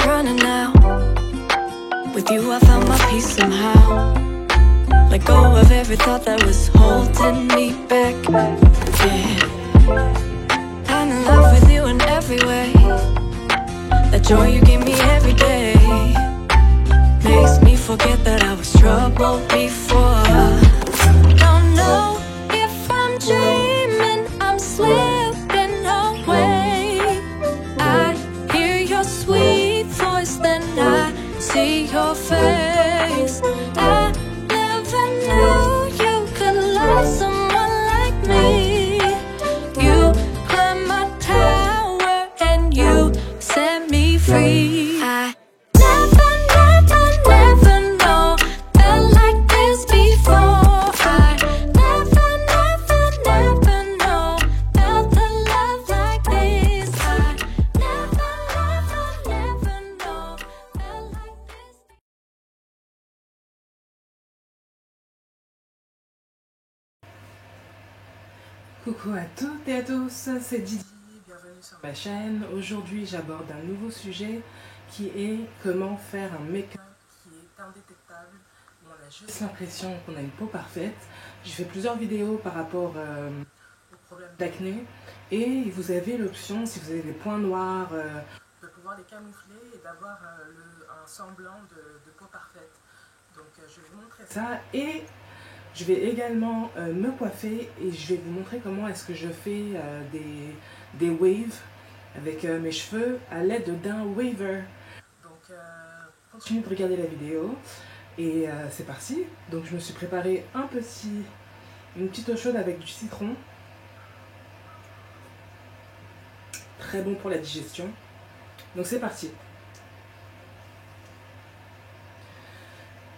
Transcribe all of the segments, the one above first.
running now. With you I found my peace somehow. Let go of every thought that was holding me back. Yeah, I'm in love with you in every way. That joy you give me every day makes me forget that I was troubled before. Don't know if I'm dreaming, I'm slipping away. I hear your sweet voice, then I see your face. I never knew you could love someone like me. You climbed my tower and you set me free. I never know felt like this before. I never know felt a love like this. I never know felt like this. Coucou à toutes et à tous, c'est Didi, bienvenue sur ma chaîne. Aujourd'hui j'aborde un nouveau sujet qui est comment faire un make-up qui est indétectable. On a juste l'impression qu'on a une peau parfaite. J'ai fait plusieurs vidéos par rapport aux problèmes d'acné et vous avez l'option, si vous avez des points noirs, de pouvoir les camoufler et d'avoir un semblant de peau parfaite. Donc je vais vous montrer ça et je vais également me coiffer et je vais vous montrer comment est-ce que je fais des waves avec mes cheveux à l'aide d'un waver. Donc continuez de regarder la vidéo et c'est parti. Donc je me suis préparé une petite eau chaude avec du citron. Très bon pour la digestion. Donc c'est parti.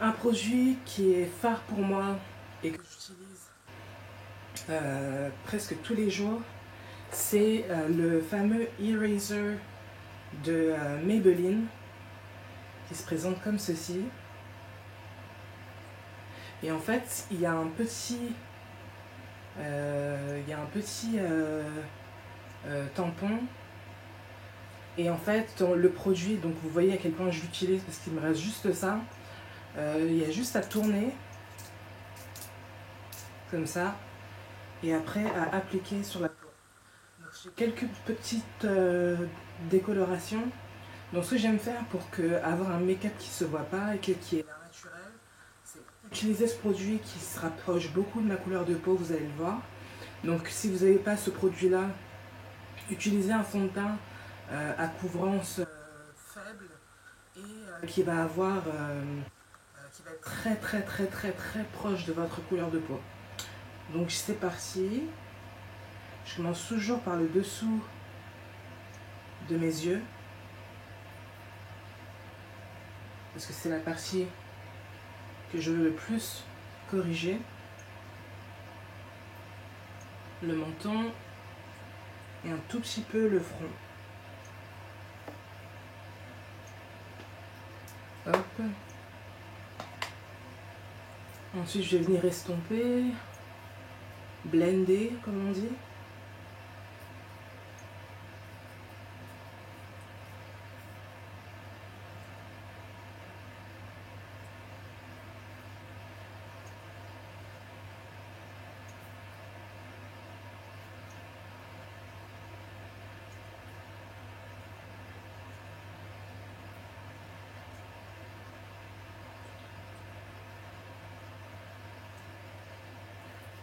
Un produit qui est phare pour moi et que j'utilise presque tous les jours, c'est le fameux Eraser de Maybelline qui se présente comme ceci. Et en fait, il y a un petit tampon. Et en fait, dans le produit, donc vous voyez à quel point je l'utilise parce qu'il me reste juste ça. Il y a juste à tourner comme ça et après à appliquer sur la peau. Donc j'ai quelques petites décolorations. Donc ce que j'aime faire pour avoir un make-up qui se voit pas et qui est naturel, c'est utiliser ce produit qui se rapproche beaucoup de ma couleur de peau, vous allez le voir. Donc si vous n'avez pas ce produit là, utilisez un fond de teint à couvrance faible et qui va avoir qui va être très proche de votre couleur de peau. Donc c'est parti. Je commence toujours par le dessous de mes yeux parce que c'est la partie que je veux le plus corriger. Le menton et un tout petit peu le front. Hop. Ensuite, je vais venir estomper, blender, comme on dit.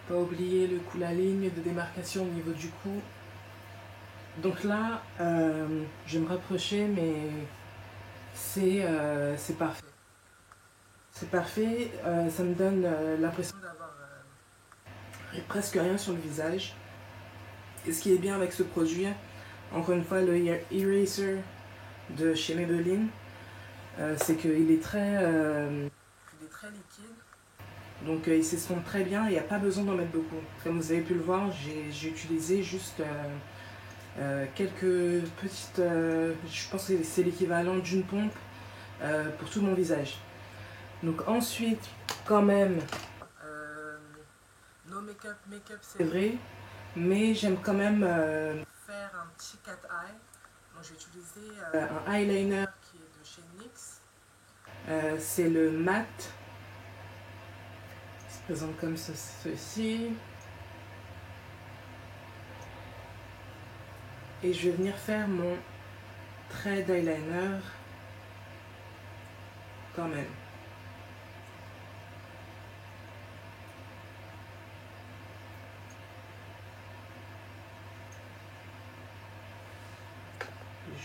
Pas oublier la ligne de démarcation au niveau du cou. Donc là, je vais me rapprocher, mais c'est parfait. C'est parfait, ça me donne l'impression d'avoir presque rien sur le visage. Et ce qui est bien avec ce produit, encore une fois, le Eraser de chez Maybelline, c'est qu'il est très liquide. Donc il s'estompe très bien et il n'y a pas besoin d'en mettre beaucoup. Comme vous avez pu le voir, j'ai utilisé juste quelques petites... je pense que c'est l'équivalent d'une pompe pour tout mon visage. Donc ensuite, quand même, no make-up c'est vrai, mais j'aime quand même faire un petit cat eye. Donc, je vais utiliser un eyeliner qui est de chez NYX. C'est le mat. Il se présente comme ceci. Et je vais venir faire mon trait d'eyeliner quand même.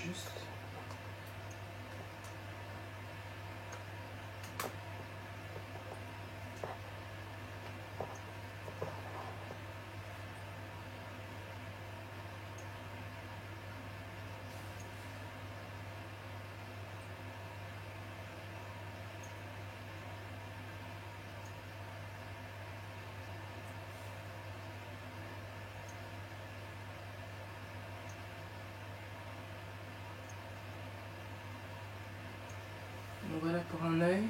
Juste. Donc voilà pour un œil.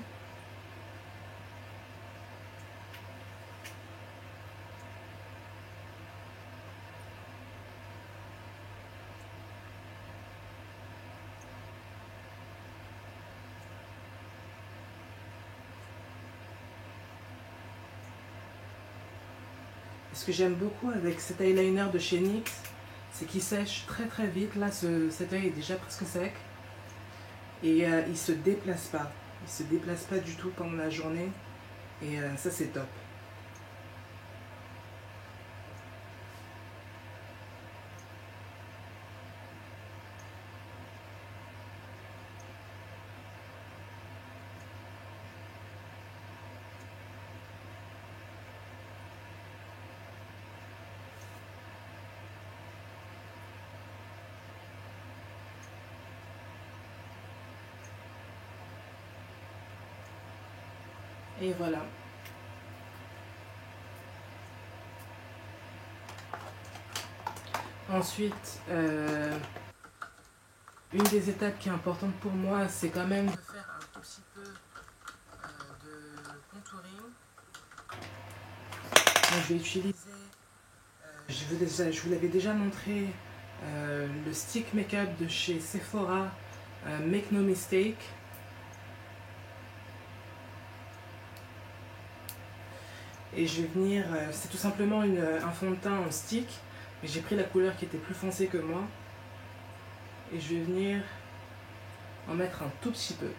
Ce que j'aime beaucoup avec cet eyeliner de chez NYX, c'est qu'il sèche très très vite. Là, cet œil est déjà presque sec. Et il se déplace pas. Il se déplace pas du tout pendant la journée. Et ça, c'est top. Et voilà. Ensuite, une des étapes qui est importante pour moi, c'est quand même de faire un tout petit peu de contouring. Donc, je vais utiliser, je vous l'avais déjà montré, le stick make-up de chez Sephora, Make No Mistake. Et je vais venir, c'est tout simplement un fond de teint en stick, mais j'ai pris la couleur qui était plus foncée que moi. Et je vais venir en mettre un tout petit peu.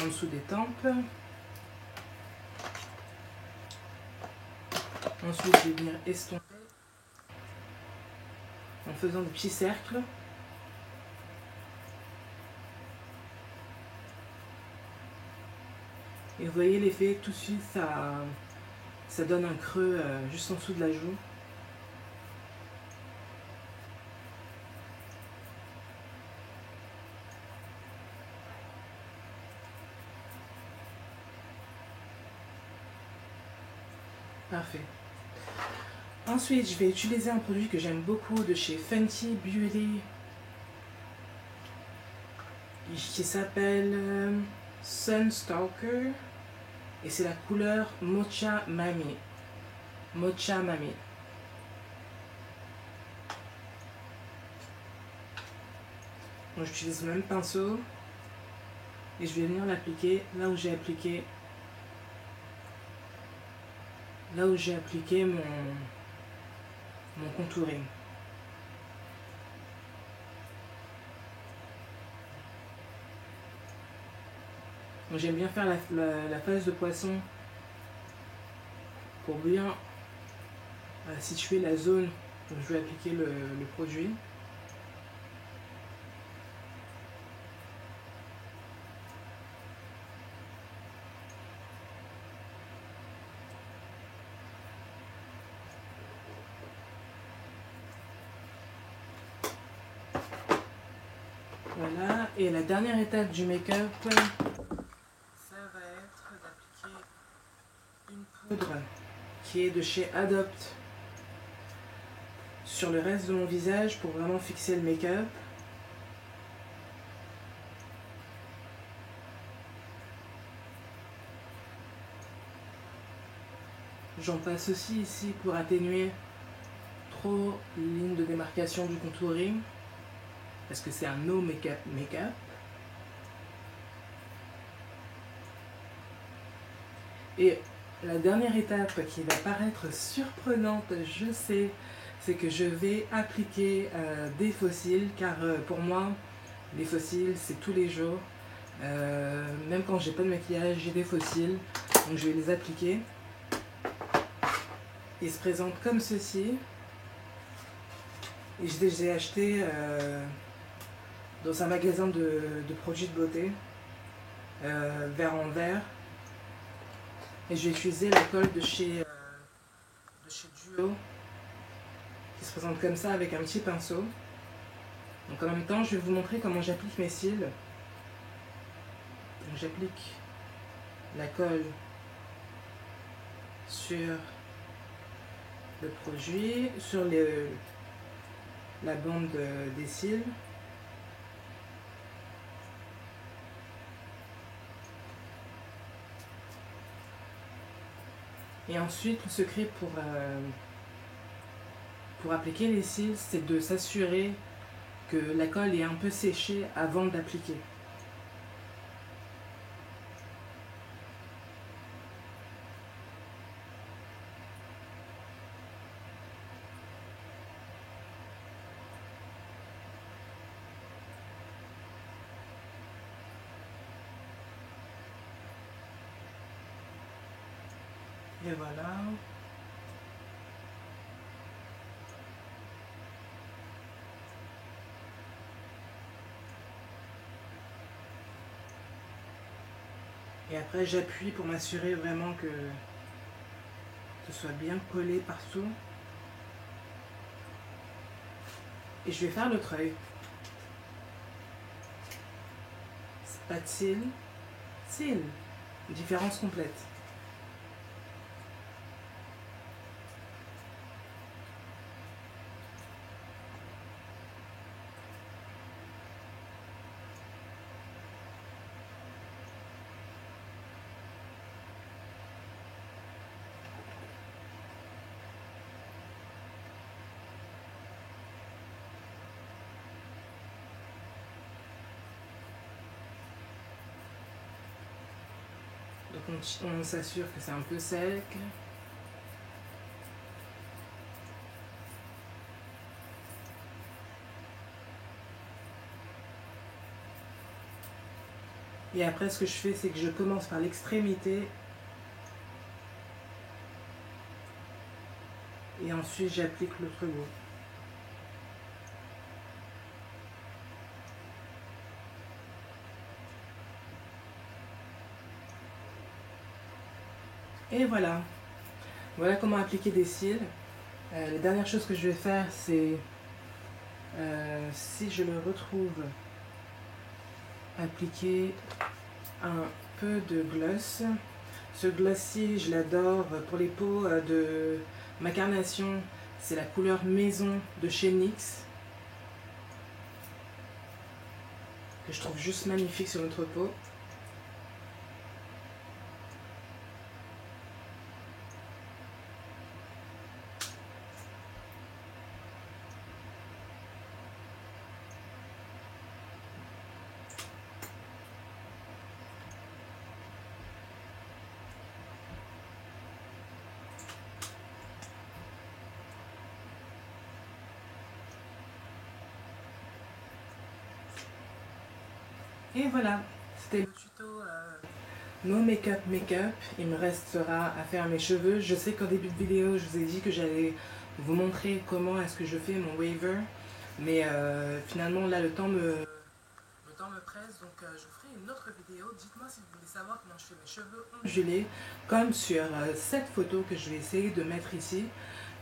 En dessous des tempes. Ensuite, je vais venir estomper en faisant des petits cercles. Et vous voyez l'effet, tout de suite, ça donne un creux juste en dessous de la joue. Parfait. Ensuite, je vais utiliser un produit que j'aime beaucoup de chez Fenty Beauty qui s'appelle Sunstalker et c'est la couleur Mocha Mami. Mocha Mami. Donc j'utilise le même pinceau et je vais venir l'appliquer là où j'ai appliqué mon contouring. Donc j'aime bien faire la face de poisson pour bien situer la zone où je vais appliquer le produit. Voilà, et la dernière étape du make-up, ça va être d'appliquer une poudre qui est de chez Adopt sur le reste de mon visage pour vraiment fixer le make-up. J'en passe aussi ici pour atténuer trop ligne de démarcation du contouring parce que c'est un no make-up make-up. Et la dernière étape qui va paraître surprenante, je sais, c'est que je vais appliquer des faux cils, car pour moi, les faux cils, c'est tous les jours. Même quand j'ai pas de maquillage, j'ai des faux cils, donc je vais les appliquer. Ils se présentent comme ceci. Et je les ai achetés dans un magasin de produits de beauté, vert en vert. Et je vais utiliser la colle de chez Duo, qui se présente comme ça avec un petit pinceau. Donc en même temps, je vais vous montrer comment j'applique mes cils. Donc j'applique la colle sur le produit, sur la bande des cils. Et ensuite, le secret pour appliquer les cils, c'est de s'assurer que la colle est un peu séchée avant d'appliquer. Et voilà. Et après j'appuie pour m'assurer vraiment que ce soit bien collé partout. Et je vais faire l'autre œil. Pas de cils, cils. Différence complète. Donc on s'assure que c'est un peu sec. Et après ce que je fais, c'est que je commence par l'extrémité. Et ensuite j'applique l'autre bout. Et voilà. Voilà comment appliquer des cils. La dernière chose que je vais faire, c'est, si je le retrouve, appliquer un peu de gloss. Ce gloss-ci, je l'adore pour les peaux de ma carnation. C'est la couleur maison de chez NYX, que je trouve juste magnifique sur notre peau. Et voilà, c'était le tuto no make-up make-up. Il me restera à faire mes cheveux. Je sais qu'au début de vidéo, je vous ai dit que j'allais vous montrer comment est-ce que je fais mon waver. Mais finalement, là, le temps me presse. Donc, je vous ferai une autre vidéo. Dites-moi si vous voulez savoir comment je fais mes cheveux ondulés, comme sur cette photo que je vais essayer de mettre ici.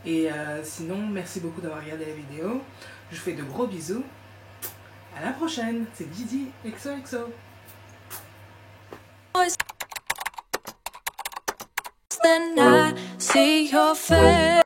Et sinon, merci beaucoup d'avoir regardé la vidéo. Je vous fais de gros bisous. À la prochaine, c'est Didi XOXO. Then I see your face.